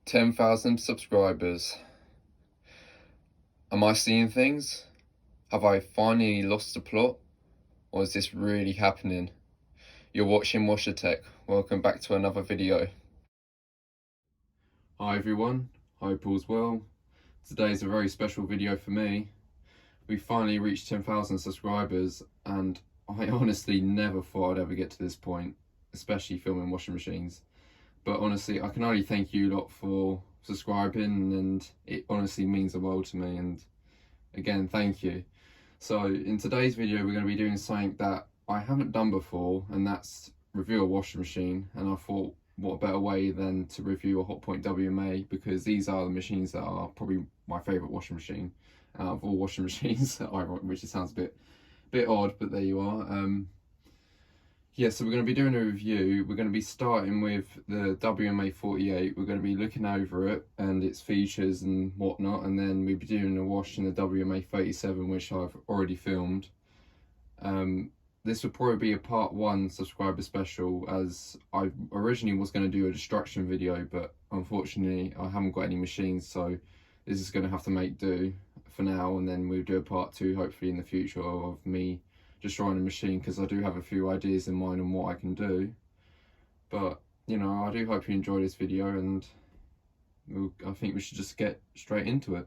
10,000 subscribers. Am I seeing things? Have I finally lost the plot? Or is this really happening? You're watching Washer Tech. Welcome back to another video. Hi everyone, hope all's well. Today's a very special video for me. We finally reached 10,000 subscribers and I honestly never thought I'd ever get to this point, especially filming washing machines. But honestly, I can only thank you lot for subscribing, and it honestly means the world to me, and again, thank you. So in today's video, we're going to be doing something that I haven't done before, and that's review a washing machine. And I thought, what better way than to review a Hotpoint WMA, because these are the machines that are probably my favourite washing machine out of all washing machines, which sounds a bit odd, but there you are. Yeah, so we're going to be doing a review. We're going to be starting with the WMA48. We're going to be looking over it and its features and whatnot, and then we'll be doing a wash in the WMA37, which I've already filmed. This would probably be a part 1 subscriber special, as I originally was going to do a destruction video, but unfortunately I haven't got any machines, so this is going to have to make do for now, and then we'll do a part 2 hopefully in the future of me destroying a machine, because I do have a few ideas in mind on what I can do. But you know, I do hope you enjoy this video, and I think we should just get straight into it.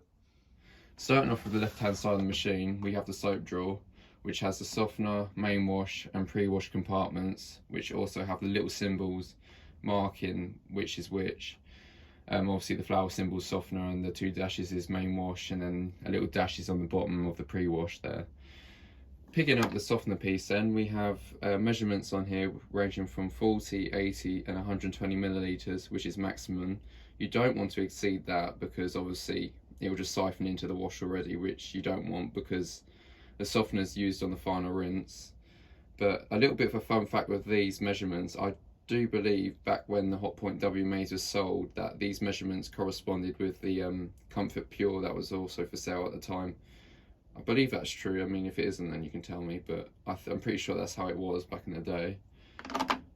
Starting off with the left hand side of the machine, we have the soap drawer, which has the softener, main wash and pre-wash compartments, which also have the little symbols marking which is which. Obviously the flower symbol is softener and the 2 dashes is main wash, and then a little dash is on the bottom of the pre-wash there. Picking up the softener piece, then we have measurements on here ranging from 40, 80 and 120 milliliters, which is maximum. You don't want to exceed that, because obviously it will just siphon into the wash already, which you don't want, because the softener is used on the final rinse. But a little bit of a fun fact with these measurements, I do believe back when the Hotpoint WMAs was sold that these measurements corresponded with the Comfort Pure that was also for sale at the time. I believe that's true. I mean, if it isn't, then you can tell me, but I'm pretty sure that's how it was back in the day.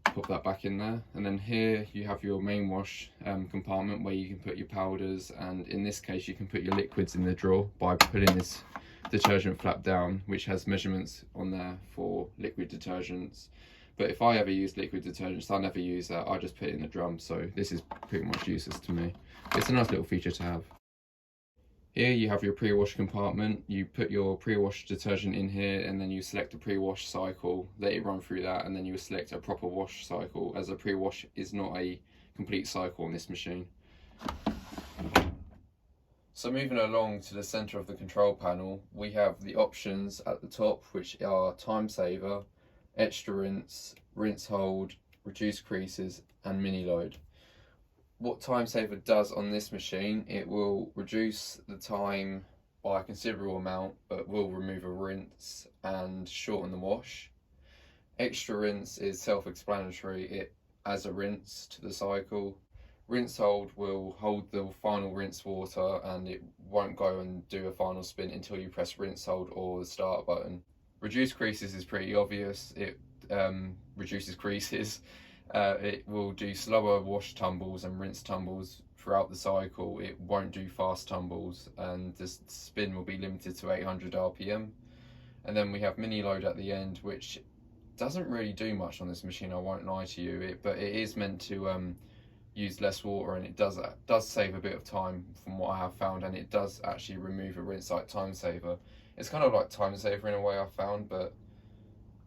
Pop that back in there, and then here you have your main wash compartment where you can put your powders, and in this case you can put your liquids in the drawer by putting this detergent flap down, which has measurements on there for liquid detergents. But if I ever use liquid detergents, I never use that. I just put it in the drum, so this is pretty much useless to me. It's a nice little feature to have. Here you have your pre-wash compartment. You put your pre-wash detergent in here, and then you select a pre-wash cycle, let it run through that, and then you select a proper wash cycle, as a pre-wash is not a complete cycle on this machine. So moving along to the center of the control panel, we have the options at the top, which are time saver, extra rinse, rinse hold, reduce creases and mini load. What time saver does on this machine, it will reduce the time by a considerable amount, but will remove a rinse and shorten the wash. Extra rinse is self-explanatory. It adds a rinse to the cycle. Rinse hold will hold the final rinse water, and it won't go and do a final spin until you press rinse hold or the start button. Reduce creases is pretty obvious. It reduces creases. It will do slower wash tumbles and rinse tumbles throughout the cycle. It won't do fast tumbles, and the spin will be limited to 800 RPM. And then we have mini load at the end, which doesn't really do much on this machine, I won't lie to you, but it is meant to use less water, and it does save a bit of time from what I have found, and it does actually remove a rinse like time saver. It's kind of like time saver in a way, I've found, but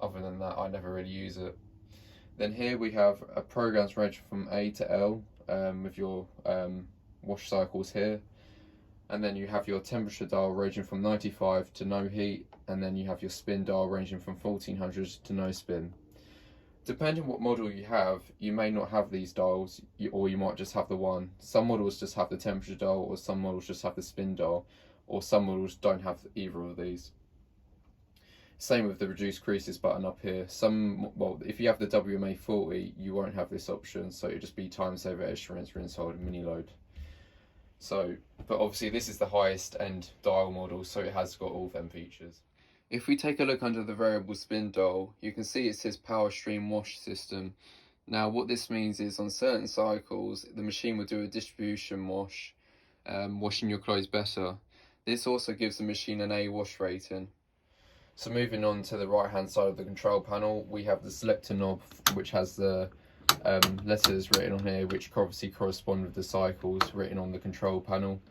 other than that I never really use it. Then here we have a programs ranging from A to L with your wash cycles here, and then you have your temperature dial ranging from 95 to no heat, and then you have your spin dial ranging from 1400 to no spin. Depending on what model you have, you may not have these dials, or you might just have the one. Some models just have the temperature dial, or some models just have the spin dial, or some models don't have either of these. Same with the reduce creases button up here. Well, if you have the WMA40, you won't have this option, so it'll just be time saver, extra rinse, rinse hold, and mini load. So, but obviously this is the highest end dial model, so it has got all of them features. If we take a look under the variable spin dial, you can see it says power stream wash system. Now what this means is on certain cycles the machine will do a distribution wash, washing your clothes better. This also gives the machine an A wash rating. So moving on to the right hand side of the control panel, we have the selector knob, which has the letters written on here, which obviously correspond with the cycles written on the control panel,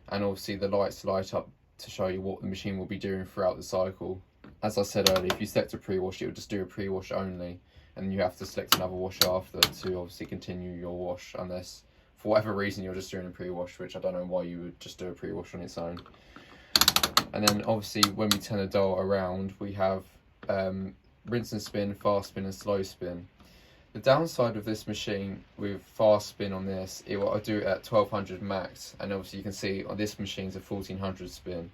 and obviously the lights light up to show you what the machine will be doing throughout the cycle. As I said earlier, if you select a pre-wash, it will just do a pre-wash only, and you have to select another wash after to obviously continue your wash, unless for whatever reason you're just doing a pre-wash, which I don't know why you would just do a pre-wash on its own. And then obviously when we turn the dial around, we have rinse and spin, fast spin and slow spin. The downside of this machine with fast spin on this, it will do it at 1200 max, and obviously you can see on this machine's a 1400 spin.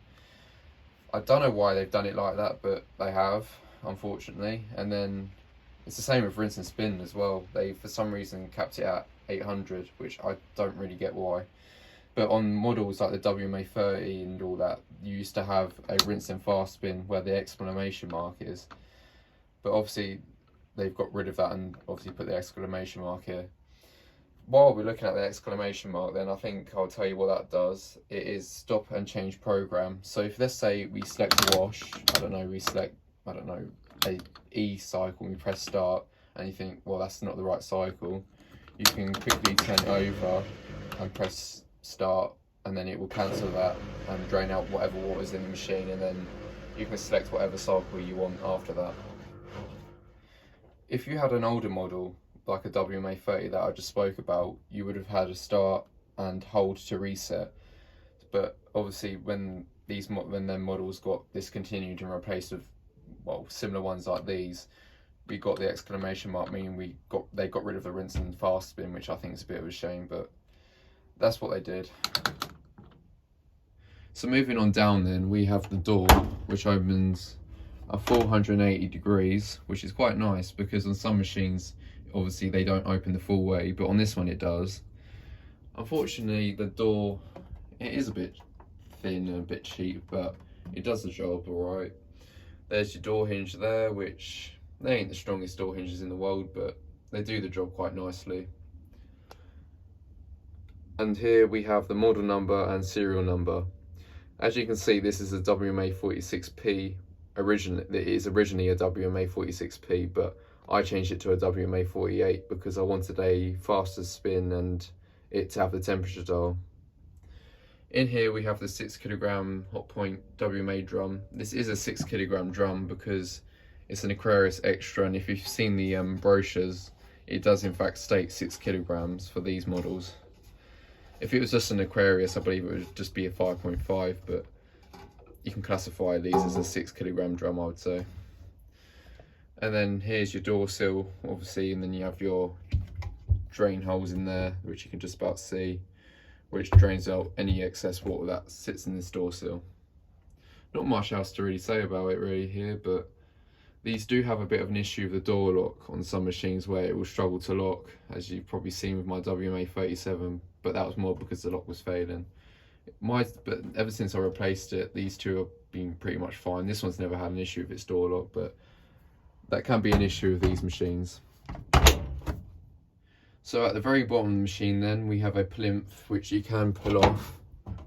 I don't know why they've done it like that, but they have, unfortunately. And then it's the same with rinse and spin as well. They for some reason capped it at 800, which I don't really get why. But on models like the WMA30 and all that, you used to have a rinse and fast spin where the exclamation mark is. But obviously they've got rid of that and obviously put the exclamation mark here. While we're looking at the exclamation mark, then I think I'll tell you what that does. It is stop and change program. So if let's say we select a wash, we select, a E cycle, and we press start, and you think, well, that's not the right cycle, you can quickly turn it over and press start, and then it will cancel that and drain out whatever water's in the machine, and then you can select whatever cycle you want after that. If you had an older model like a WMA30 that I just spoke about, you would have had a start and hold to reset. But obviously when their models got discontinued and replaced with, well, similar ones like these, we got the exclamation mark, meaning they got rid of the rinse and fast spin, which I think is a bit of a shame, but that's what they did. So moving on down then, we have the door, which opens at 480 degrees, which is quite nice because on some machines obviously they don't open the full way, but on this one it does. Unfortunately the door, it is a bit thin and a bit cheap, but it does the job alright. There's your door hinge there, which they ain't the strongest door hinges in the world, but they do the job quite nicely. And here we have the model number and serial number. As you can see, this is a WMA46P. It is originally a WMA46P, but I changed it to a WMA48 because I wanted a faster spin and it to have the temperature dial. In here we have the 6 kilogram Hotpoint WMA drum. This is a 6 kilogram drum because it's an Aquarius extra, and if you've seen the brochures, it does in fact state 6 kilograms for these models. If it was just an Aquarius, I believe it would just be a 5.5, but you can classify these as a 6 kilogram drum, I would say. And then here's your door sill, obviously, and then you have your drain holes in there, which you can just about see, which drains out any excess water that sits in this door sill. Not much else to really say about it really here, but these do have a bit of an issue with the door lock on some machines where it will struggle to lock, as you've probably seen with my WMA37, but that was more because the lock was failing. But ever since I replaced it, these two have been pretty much fine. This one's never had an issue with its door lock, but that can be an issue with these machines. So at the very bottom of the machine then, we have a plinth which you can pull off,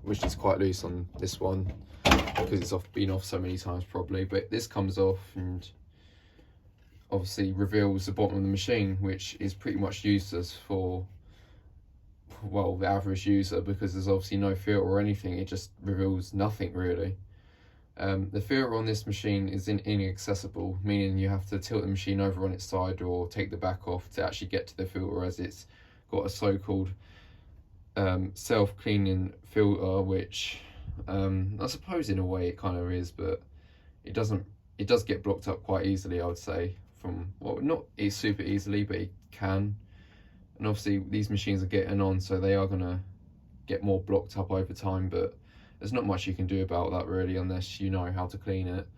which is quite loose on this one because it's been off so many times probably, but this comes off and obviously reveals the bottom of the machine, which is pretty much useless for, well, the average user, because there's obviously no filter or anything. It just reveals nothing really. The filter on this machine is inaccessible, meaning you have to tilt the machine over on its side or take the back off to actually get to the filter, as it's got a so-called self-cleaning filter, which I suppose in a way it kind of is, but it does get blocked up quite easily, I would say, from, well, not super easily, but it can. And obviously these machines are getting on, so they are going to get more blocked up over time, but there's not much you can do about that really unless you know how to clean it.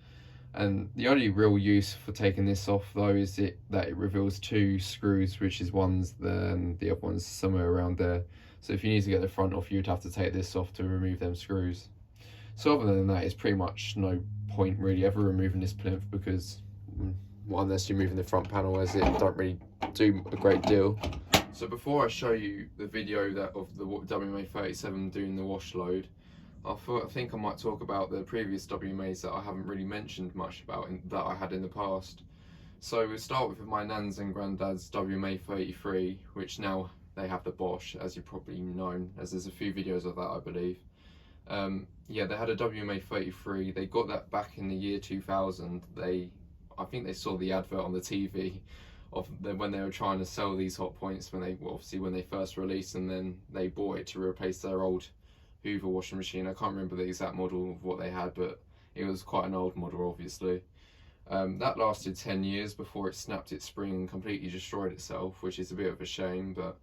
And the only real use for taking this off though is that it reveals two screws, which is one's there and the other one's somewhere around there. So if you need to get the front off, you'd have to take this off to remove them screws. So other than that, it's pretty much no point really ever removing this plinth, because well, unless you're moving the front panel, as it don't really do a great deal. So before I show you the video of the WMA37 doing the wash load, I think I might talk about the previous WMAs that I haven't really mentioned much about that I had in the past. So we'll start with my nan's and granddad's WMA33, which now they have the Bosch, as you probably know, as there's a few videos of that, I believe. Yeah, they had a WMA33. They got that back in the year 2000. I think they saw the advert on the TV when they were trying to sell these Hotpoints when they first released, and then they bought it to replace their old Hoover washing machine. I can't remember the exact model of what they had, but it was quite an old model, obviously. That lasted 10 years before it snapped its spring and completely destroyed itself, which is a bit of a shame, but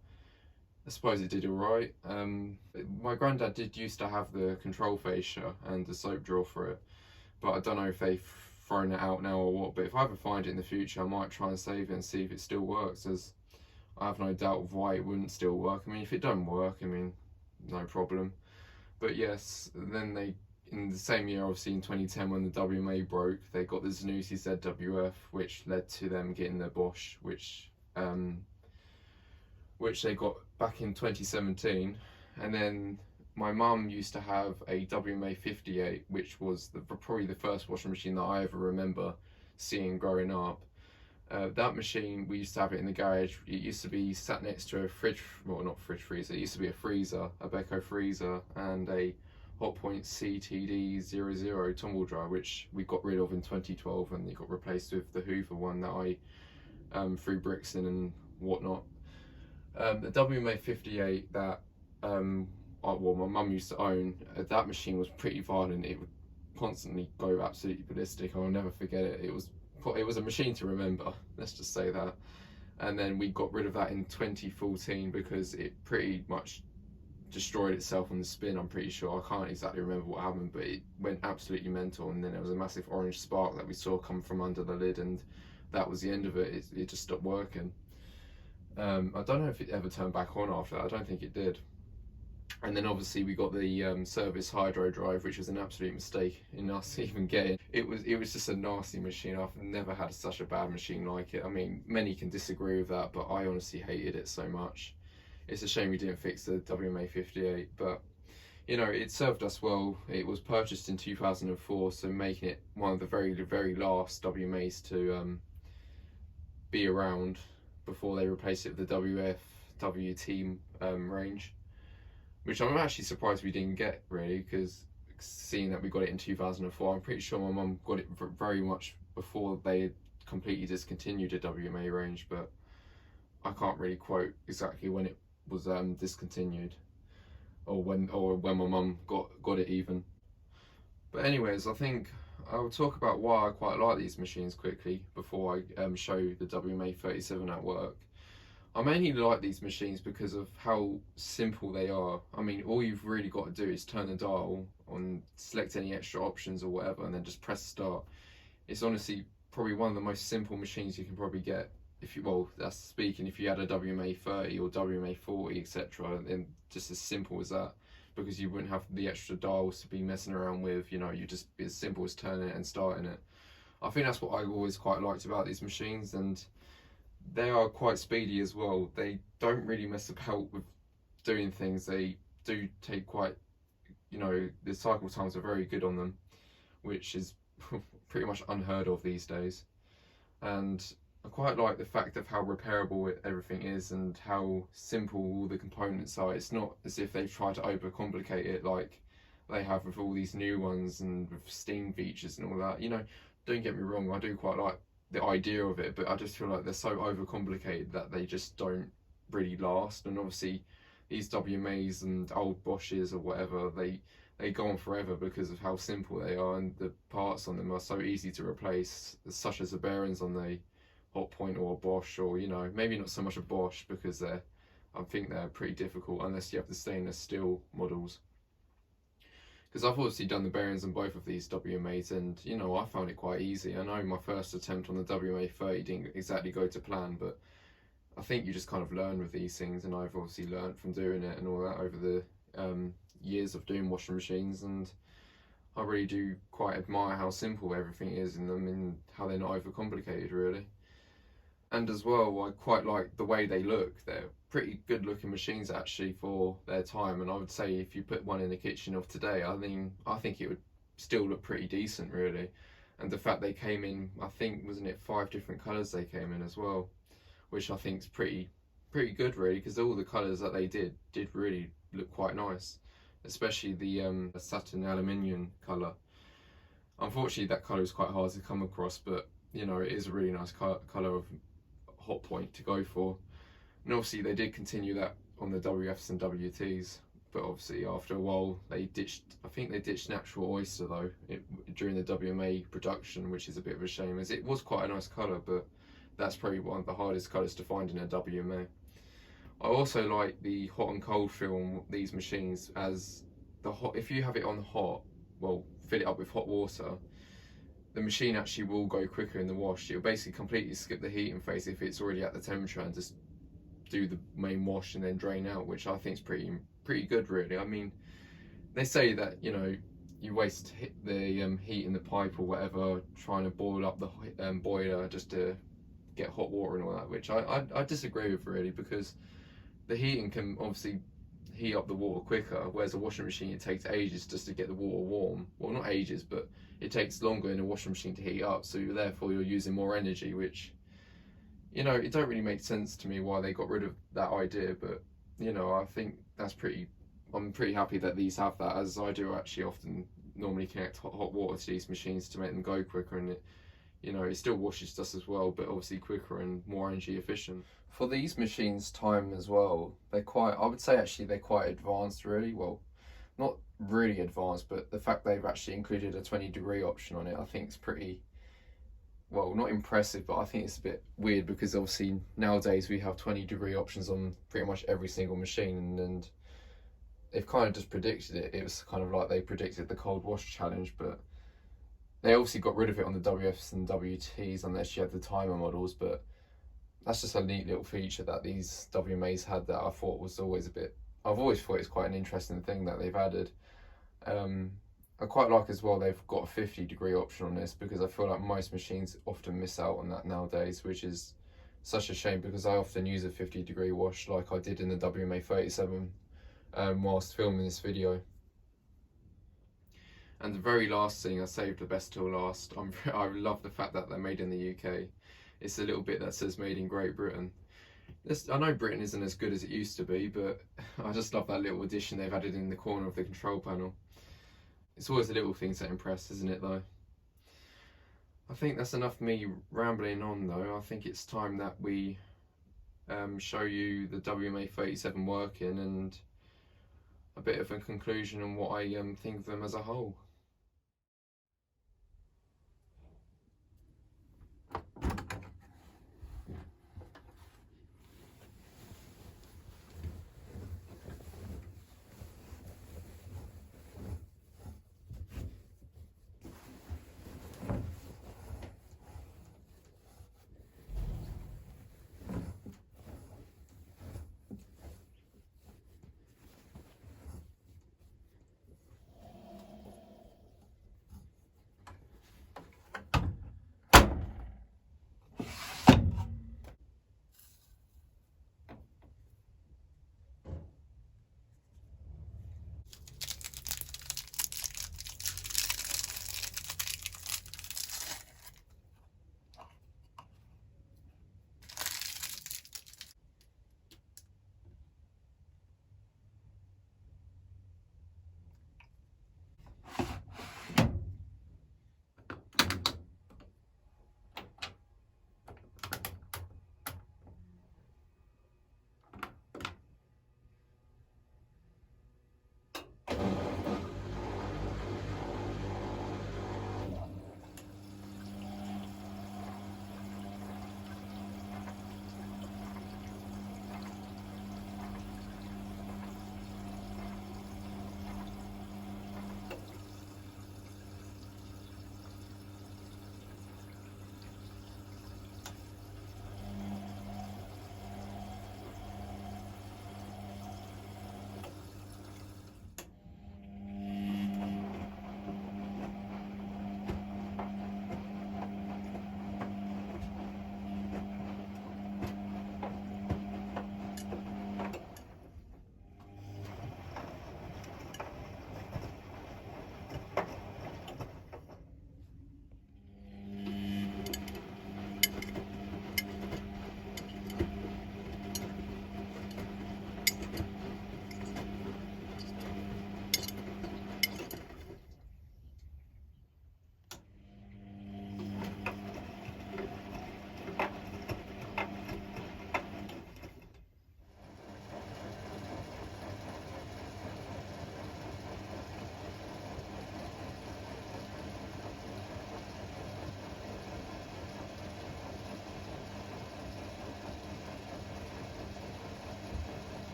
I suppose it did alright. My granddad did used to have the control fascia and the soap drawer for it, but I don't know if they've thrown it out now or what. But if I ever find it in the future, I might try and save it and see if it still works, as I have no doubt of why it wouldn't still work. I mean, if it don't work, I mean, no problem. But yes, then in the same year, obviously in 2010, when the WMA broke, they got the Zanussi ZWF, which led to them getting the Bosch, which they got back in 2017. And then my mum used to have a WMA48, which was probably the first washing machine that I ever remember seeing growing up. That machine, we used to have it in the garage. It used to be sat next to a fridge, well, not fridge freezer, it used to be a freezer, a Beko freezer, and a Hotpoint CTD00 tumble dryer, which we got rid of in 2012, and it got replaced with the Hoover one that I threw bricks in and whatnot. The WMA58 that well, my mum used to own, that machine was pretty violent. It would constantly go absolutely ballistic. I'll never forget it. It was a machine to remember, let's just say that. And then we got rid of that in 2014 because it pretty much destroyed itself on the spin, I'm pretty sure. I can't exactly remember what happened, but it went absolutely mental, and then there was a massive orange spark that we saw come from under the lid, and that was the end of it. It just stopped working. I don't know if it ever turned back on after that. I don't think it did. And then obviously we got the service hydro drive, which was an absolute mistake in us even getting. It was just a nasty machine. I've never had such a bad machine like it. I mean, many can disagree with that, but I honestly hated it so much. It's a shame we didn't fix the WMA58, but you know, it served us well. It was purchased in 2004, so making it one of the very last WMAs to be around before they replaced it with the WT range, which I'm actually surprised we didn't get, really, because seeing that we got it in 2004, I'm pretty sure my mum got it very much before they had completely discontinued the WMA range, but I can't really quote exactly when it was discontinued, or when my mum got it even. But anyways, I think I'll talk about why I quite like these machines quickly before I show the WMA37 at work. I mainly like these machines because of how simple they are. I mean, all you've really got to do is turn the dial on, select any extra options or whatever, and then just press start. It's honestly probably one of the most simple machines you can probably get. Well, that's speaking if you had a WMA30 or WMA40, etc., then just as simple as that, because you wouldn't have the extra dials to be messing around with. You know, you just be as simple as turning it and starting it. I think that's what I always quite liked about these machines, and they are quite speedy as well. They don't really mess about with doing things. They do take quite, you know, the cycle times are very good on them, which is pretty much unheard of these days. And I quite like the fact of how repairable everything is and how simple all the components are. It's not as if they've tried to overcomplicate it like they have with all these new ones and with steam features and all that. You know, don't get me wrong, I do quite like the idea of it, but I just feel like they're so overcomplicated that they just don't really last. And obviously these WMAs and old Bosches or whatever, they go on forever because of how simple they are, and the parts on them are so easy to replace, such as the bearings on the Hotpoint or a Bosch, or you know, maybe not so much a Bosch, because I think they're pretty difficult unless you have the stainless steel models. Because I've obviously done the bearings on both of these WMAs, and you know, I found it quite easy. I know my first attempt on the WMA30 didn't exactly go to plan, but I think you just kind of learn with these things, and I've obviously learned from doing it and all that over the years of doing washing machines, and I really do quite admire how simple everything is in them and how they're not overcomplicated really. And as well, I quite like the way they look. They're pretty good looking machines actually for their time, and I would say if you put one in the kitchen of today, I think it would still look pretty decent really. And the fact they came in, I think, wasn't it 5 different colours they came in as well, which I think is pretty good really, because all the colours that they did really look quite nice, especially the satin aluminium colour. Unfortunately that colour is quite hard to come across, but you know, it is a really nice colour of Hotpoint to go for. And obviously they did continue that on the WFs and WTs, but obviously after a while they ditched, I think they ditched natural oyster though during the WMA production, which is a bit of a shame, as it was quite a nice colour, but that's probably one of the hardest colours to find in a WMA. I also like the hot and cold feel on these machines, as the hot, if you have it on hot, well, fill it up with hot water, the machine actually will go quicker in the wash. It'll basically completely skip the heating phase if it's already at the temperature and just do the main wash and then drain out, which I think is pretty good really. I mean, they say that, you know, you waste the heat in the pipe or whatever trying to boil up the boiler just to get hot water and all that, which I disagree with really, because the heating can obviously heat up the water quicker, whereas a washing machine, it takes ages just to get the water warm. Well, not ages, but it takes longer in a washing machine to heat up, so therefore you're using more energy, which, you know, it don't really make sense to me why they got rid of that idea. But you know, I think that's I'm pretty happy that these have that, as I do actually often normally connect hot water to these machines to make them go quicker, and it, you know, it still washes dust as well, but obviously quicker and more energy efficient. For these machines' time as well, they're quite, I would say actually they're quite advanced really. Well, not really advanced, but the fact they've actually included a 20-degree option on it, I think is pretty, well, not impressive, but I think it's a bit weird, because obviously nowadays we have 20-degree options on pretty much every single machine, and they've kind of just predicted it. It was kind of like they predicted the cold wash challenge, but they obviously got rid of it on the WFs and WTs unless you had the timer models. But that's just a neat little feature that these WMAs had that I thought was always a bit, I've always thought it's quite an interesting thing that they've added. I quite like as well they've got a 50-degree option on this, because I feel like most machines often miss out on that nowadays, which is such a shame, because I often use a 50-degree wash like I did in the WMA37 whilst filming this video. And the very last thing, I saved the best till last, I love the fact that they're made in the UK. It's a little bit that says made in Great Britain. I know Britain isn't as good as it used to be, but I just love that little addition they've added in the corner of the control panel. It's always the little things that impress, isn't it though? I think that's enough me rambling on though. I think it's time that we show you the WMA37 working, and a bit of a conclusion on what I think of them as a whole.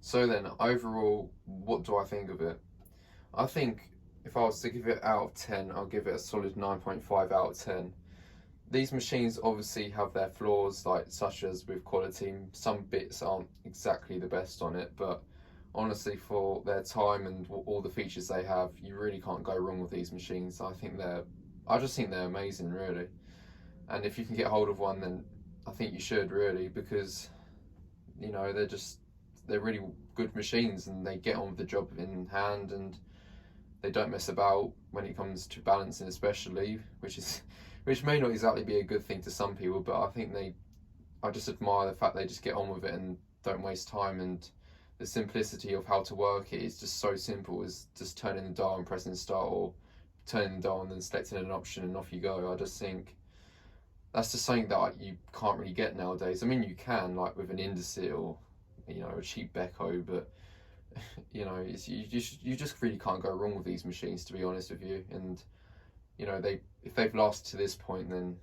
So then, overall, what do I think of it? I think if I was to give it out of 10, I'll give it a solid 9.5 out of 10. These machines obviously have their flaws, like such as with quality. Some bits aren't exactly the best on it, but honestly, for their time and all the features they have, you really can't go wrong with these machines. I just think they're amazing, really. And if you can get hold of one, then I think you should, really, because you know they're really good machines and they get on with the job in hand, and they don't mess about when it comes to balancing, especially, which may not exactly be a good thing to some people, but I just admire the fact they just get on with it and don't waste time, and the simplicity of how to work it is just so simple as just turning the dial and pressing start, or turning the dial and then selecting an option and off you go. I just think that's just something that you can't really get nowadays. I mean, you can, like with an Indesit or a cheap Beko, but you just really can't go wrong with these machines, to be honest with you. And if they've lasted to this point, then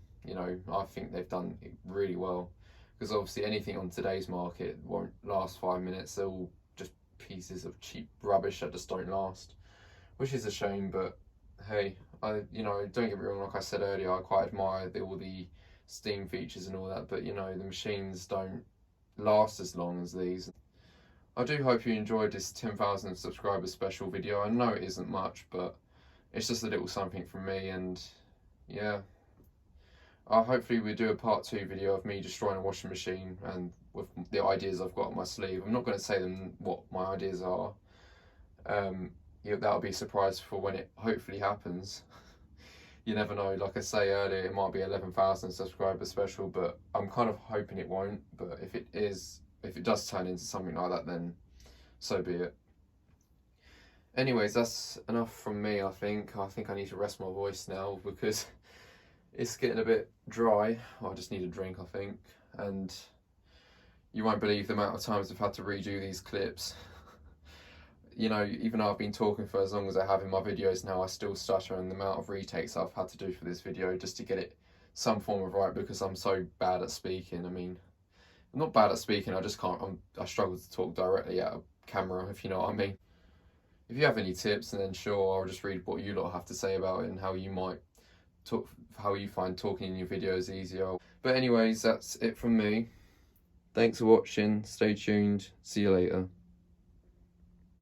I think they've done it really well, because obviously anything on today's market won't last 5 minutes. They're all just pieces of cheap rubbish that just don't last, which is a shame. But hey, don't get me wrong, like I said earlier, I quite admire all the Steam features and all that, but the machines don't last as long as these. I do hope you enjoyed this 10,000 subscribers special video. I know it isn't much, but it's just a little something from me, and yeah. Hopefully we do a part 2 video of me destroying a washing machine and with the ideas I've got on my sleeve. I'm not going to say them what my ideas are. That'll be a surprise for when it hopefully happens. You never know. Like I say earlier, it might be 11,000 subscriber special, but I'm kind of hoping it won't. But if it does turn into something like that, then so be it. Anyways, that's enough from me. I think I need to rest my voice now, because it's getting a bit dry. I just need a drink, I think. And you won't believe the amount of times I've had to redo these clips. Even though I've been talking for as long as I have in my videos now, I still stutter, and the amount of retakes I've had to do for this video just to get it some form of right, because I'm so bad at speaking. I mean, I'm not bad at speaking, I just can't, I struggle to talk directly at a camera, if you know what I mean. If you have any tips, then sure, I'll just read what you lot have to say about it and how you might talk, how you find talking in your videos easier. But anyways, that's it from me. Thanks for watching, stay tuned, see you later.